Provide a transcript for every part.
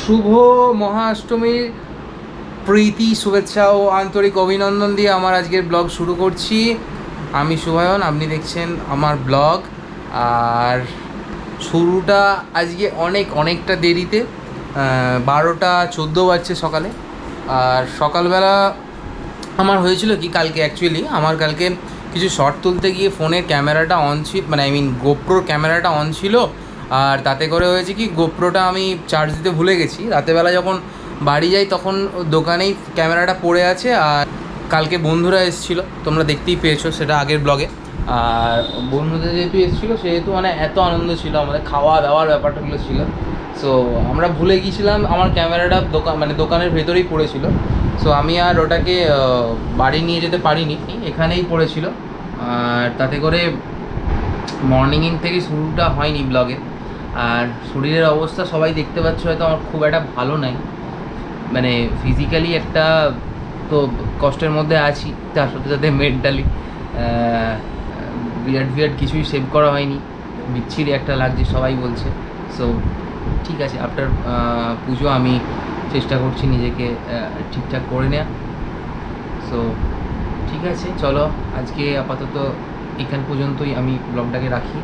শুভ মহাষ্টমীর প্রীতি শুভেচ্ছা ও আন্তরিক অভিনন্দন দিয়ে আমার আজকের ব্লগ শুরু করছি। আমি শুভায়ন, আপনি দেখছেন আমার ব্লগ। আর শুরুটা আজকে অনেকটা দেরিতে, 12:14 বাজছে সকালে। আর সকালবেলা আমার হয়েছিল কি, কালকে কিছু শর্ট তুলতে গিয়ে ফোনের ক্যামেরাটা অন ছিল, মানে গোপ্রোর ক্যামেরাটা অন ছিল। আর তাতে করে হয়েছে কি, গোপ্রোটা আমি চার্জ দিতে ভুলে গেছি। রাতেরবেলা যখন বাড়ি যাই তখন দোকানেই ক্যামেরাটা পড়ে আছে। আর কালকে বন্ধুরা এসেছিলো, তোমরা দেখতেই পেয়েছো সেটা আগের ব্লগে। আর বন্ধুদের যেহেতু এসেছিলো সেহেতু এত আনন্দ ছিল, আমাদের খাওয়া দাওয়ার ব্যাপারটাগুলো ছিল। সো আমরা ভুলে গিয়েছিলাম, আমার ক্যামেরাটা দোকানের ভেতরেই পড়েছিল। সো আমি আর ওটাকে বাড়ি নিয়ে যেতে পারিনি, এখানেই পড়েছিল। আর তাতে করে মর্নিং থেকে শুরুটা হয়নি ব্লগে। আর শরীরের অবস্থা সবাই দেখতে পাচ্ছ, হয়তো আমার খুব একটা ভালো নাই, ফিজিক্যালি একটা তো কষ্টের মধ্যে আছি, তার সাথে সাথে মেন্টালি বিরাট কিছুই সেভ করা হয়নি, বিচ্ছিরি একটা লাগছে সবাই বলছে। সো ঠিক আছে, আফটার পুজো আমি চেষ্টা করছি নিজেকে ঠিকঠাক করে নেওয়া। সো ঠিক আছে, চলো আজকে আপাতত এখান পর্যন্তই আমি ব্লগটাকে রাখি।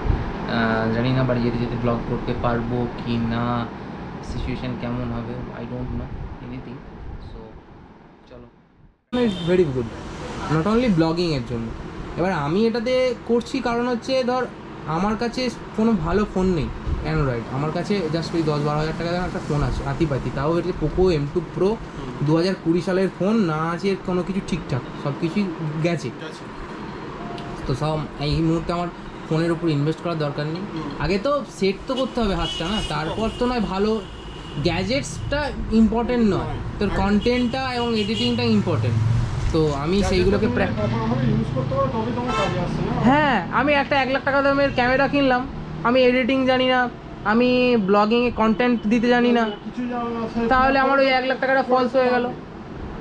জানি না বাড়ি যেতে যেতে ব্লগ করতে পারবো কি না, সিচুয়েশান কেমন হবে, I don't know anything. So চলো। It's very good, not only ব্লগিংয়ের জন্য। এবার আমি এটাতে করছি কারণ হচ্ছে, ধর আমার কাছে কোনো ভালো ফোন নেই অ্যান্ড্রয়েড, আমার কাছে জাস্ট ওই 10-12 হাজার টাকা দামের একটা ফোন আছে আতিপাতি, তাও হচ্ছে পোকো M2 Pro 2020 সালের ফোন। না আছে কোনো কিছু ঠিকঠাক, সব কিছুই গেছে। তো সব এই মুহূর্তে আমার ফোনের উপর ইনভেস্ট করার দরকার নেই। আগে তো সেট তো করতে হবে হাতটা, না তারপর তো নয় ভালো গ্যাজেটসটা ইম্পর্টেন্ট নয়, তোর কন্টেন্টটা এবং এডিটিংটা ইম্পর্টেন্ট। তো আমি সেইগুলোকে হ্যাঁ, আমি একটা 1 লাখ টাকা দামের ক্যামেরা কিনলাম, আমি এডিটিং জানি না, আমি ব্লগিংয়ে কন্টেন্ট দিতে জানি না, তাহলে আমার ওই 1 লাখ টাকাটা ফলস হয়ে গেল।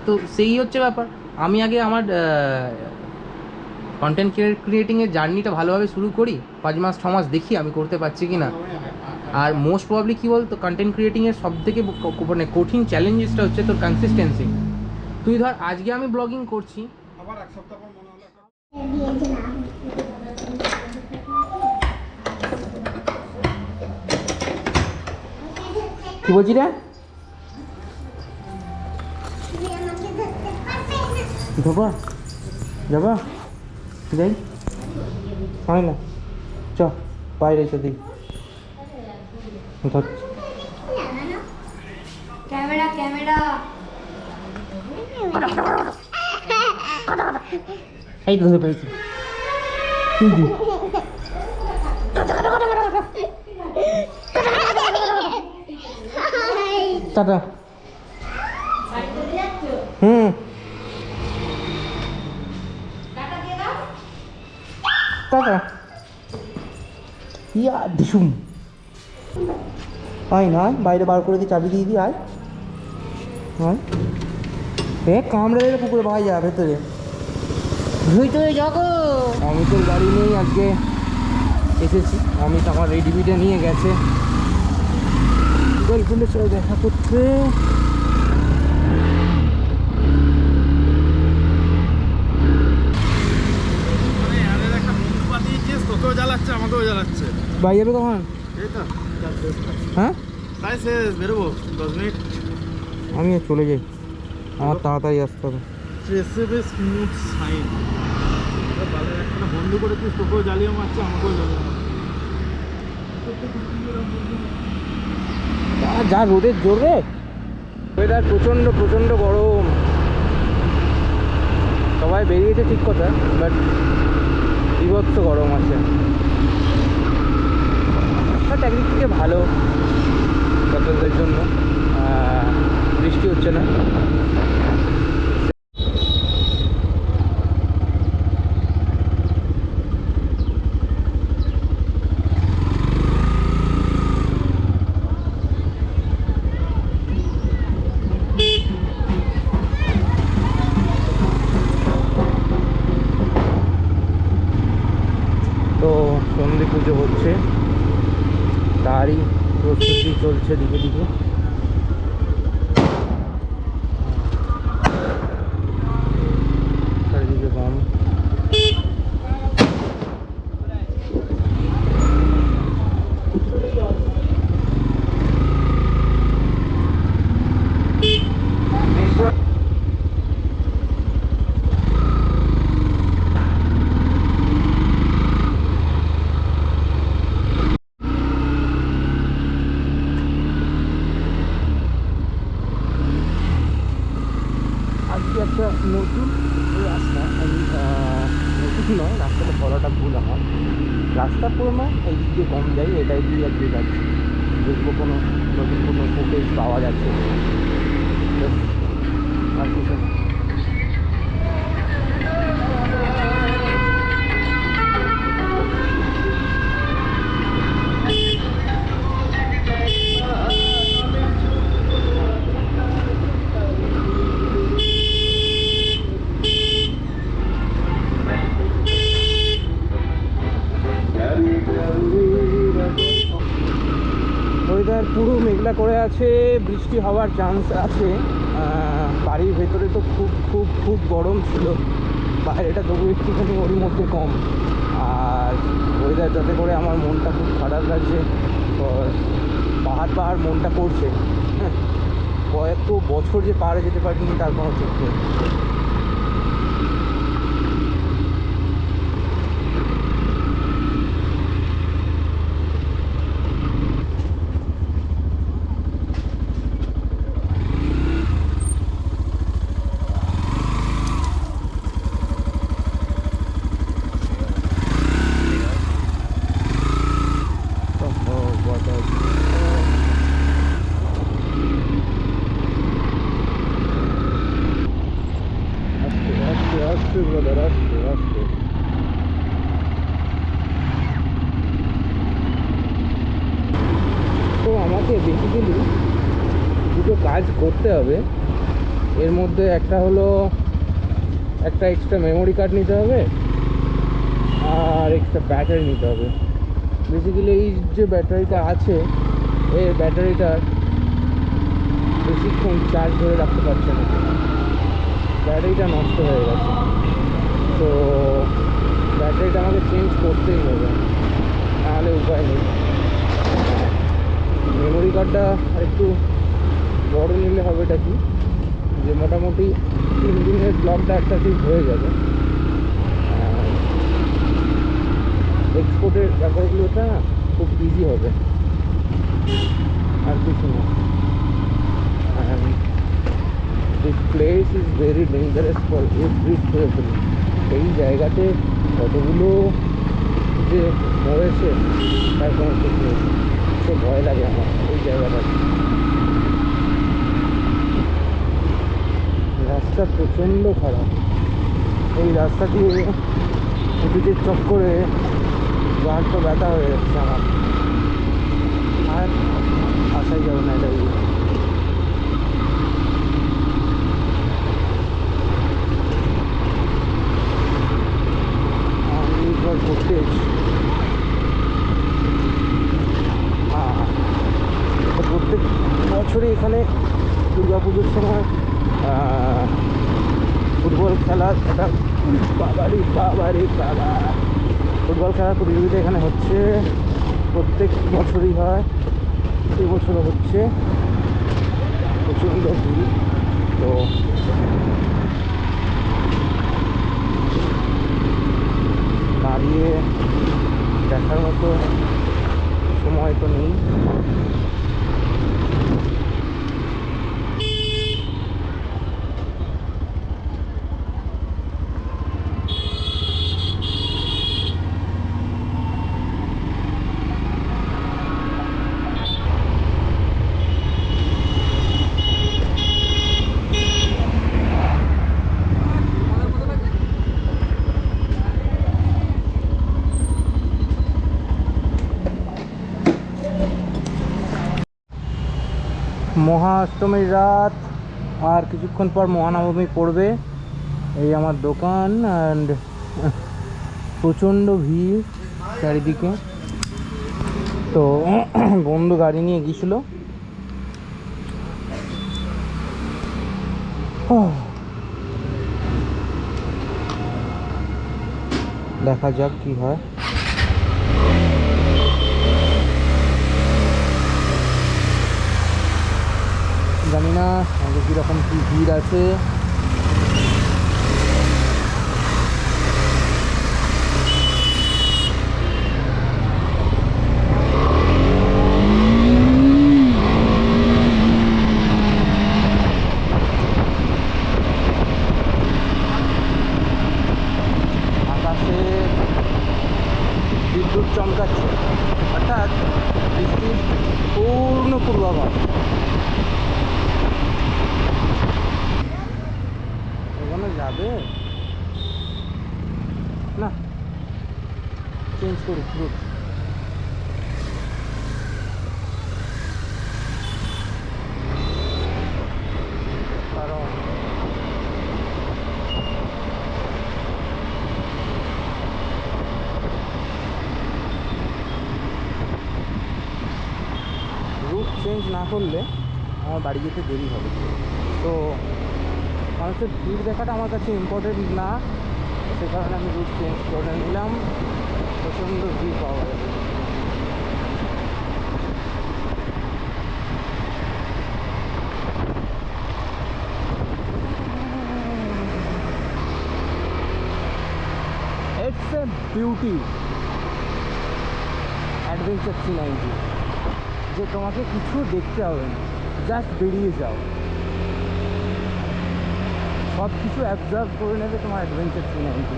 তো সেই হচ্ছে ব্যাপার। আমি আগে আমার কন্টেন্ট ক্রিয়েটিংয়ের জার্নিটা ভালোভাবে শুরু করি, 5 মাস 6 মাস দেখি আমি করতে পারছি কি না। আর মোস্ট প্রবাবলি কী বলতো, কন্টেন্ট ক্রিয়েটিংয়ের সবথেকে কঠিন চ্যালেঞ্জেসটা হচ্ছে তোর কনসিস্টেন্সি। তুই ধর আজকে আমি ব্লগিং করছি, আবার এক সপ্তাহ পর মনে হলো কি বলছি রে, যাবা যাবা যাই হয় না, চ বাইরে এসে দিই ধর ক্যামেরা ক্যামেরা এই ধরে পেয়েছি টাটা। টাটা ইয়া দিশুম আয় না, বাইরে বার করে দিই, চাবি দিয়ে দিই, আয় আয়। কামড়ে দিলে পুকুরে ভাই যা ভেতরে যাবো। অমিতের গাড়ি নিয়েই আজকে এসেছি, অমিত আমার রেডিমিটা নিয়ে গেছে গার্লফ্রেন্ডের সাথে দেখা করতে। ভাই যাবে কখন? হ্যাঁ বেরোবো 10 মিনিট। আমি চলে যাই, আমার তাড়াতাড়ি আসতে হবে। স্মুথ সাইন একটা বন্ধু করেছিস, তোকেও জ্বালিয়ে মারছে, আমাকেও জ্বালিয়ে মারছে। যা রোদের জোর রে, ওয়েদার প্রচণ্ড গরম। সবাই বেরিয়েছে ঠিক কথা, বাট বিভৎস গরম আছে। বাট একদিক থেকে ভালো কাপলদের জন্য, বৃষ্টি হচ্ছে না। তো সন্ধে পুজো হচ্ছে, তারই প্রস্তুতি চলছে দিকে দিকে। একটা নতুন রাস্তা, আমি নতুন নয়, রাস্তাটা বলাটা ভুল আমার, রাস্তা পুরোনো, এই দিক দিয়ে কম যাই, এটাই দিয়ে আর দিয়ে যাচ্ছি, দেখবো কোনো নতুন কোনো ফুটেজ পাওয়া যাচ্ছে আর কিছু না। ওয়েদার পুরো মেঘলা করে আছে, বৃষ্টি হওয়ার চান্স আছে। বাড়ির ভেতরে তো খুব খুব খুব গরম ছিল, বাইরেটা তবু একটুখানি ওর মধ্যে কম। আর ওয়েদার যাতে করে আমার মনটা খুব খারাপ লাগছে, পাহাড় মনটা করছে। কয়েক বছর যে পাহাড়ে যেতে পারিনি তার কোনো ঠিক নেই। তো আমাকে বেসিক্যালি দুটো কাজ করতে হবে। এর মধ্যে একটা হলো একটা এক্সট্রা মেমোরি কার্ড নিতে হবে, আর এক্সট্রা ব্যাটারি নিতে হবে। বেসিক্যালি এই যে ব্যাটারিটা আছে, এই ব্যাটারিটার বেশিক্ষণ চার্জ ধরে রাখতে পারছে না, ব্যাটারিটা নষ্ট হয়ে গেছে। তো ব্যাটারিটা আমাকে চেঞ্জ করতেই হবে, নাহলে উপায় নেই। মেমোরি কার্ডটা একটু বড় নিলে হবে, এটা কি যে মোটামুটি 3 দিনের ব্লগটা একটা ঠিক হয়ে যাবে। এক্সপোর্টের ব্যাপারগুলোটা খুব ইজি হবে, আর কিছু না। This place is very dangerous for every travel. এই জায়গাতে কতগুলো যে মরেছে তার কোনো ঠিক নেই, সে ভয় লাগে আমার এই জায়গাটা। রাস্তা প্রচণ্ড খারাপ, এই রাস্তা দিয়ে ওদিকের চক্করে গাঁট তো ব্যথা হয়ে যাচ্ছে আমার, আর আসাই যাবে না এটা দিয়ে। ফুটেজ প্রত্যেক বছরই এখানে দুর্গাপুজোর সময় ফুটবল খেলার একটা বাবা ফুটবল খেলার প্রতিযোগিতা এখানে হচ্ছে, প্রত্যেক বছরই হয়, এবছরও হচ্ছে। প্রচণ্ড ভিড়, তো দাঁড়িয়ে দেখার মতো সময় তো নেই। মহাষ্টমীর রাত, আর কিছুক্ষণ পর মহানবমী পড়বে। এই আমার দোকান, অ্যান্ড প্রচণ্ড ভিড় চারিদিকে। তো বন্ধু গাড়ি নিয়ে গিয়েছিল, দেখা যাক কি হয়। জানি না আমাদের কীরকম কী ভিড় আছে। করুক রুট। কারণ রুট চেঞ্জ না করলে আমার বাড়ি যেতে দেরি হবে। তো মানুষের ভিড় দেখাটা আমার কাছে ইম্পর্টেন্ট না, সে কারণে আমি রুট চেঞ্জ করে নিলাম। প্রচণ্ড ভিড় পাওয়া যাবে। ইটস এ বিউটি অ্যাডভেঞ্চার 390, যে তোমাকে কিছু দেখতে হবে না, জাস্ট বেরিয়ে যাও, সব কিছু অ্যাবজার্ভ করে নেবে তোমার অ্যাডভেঞ্চার 390।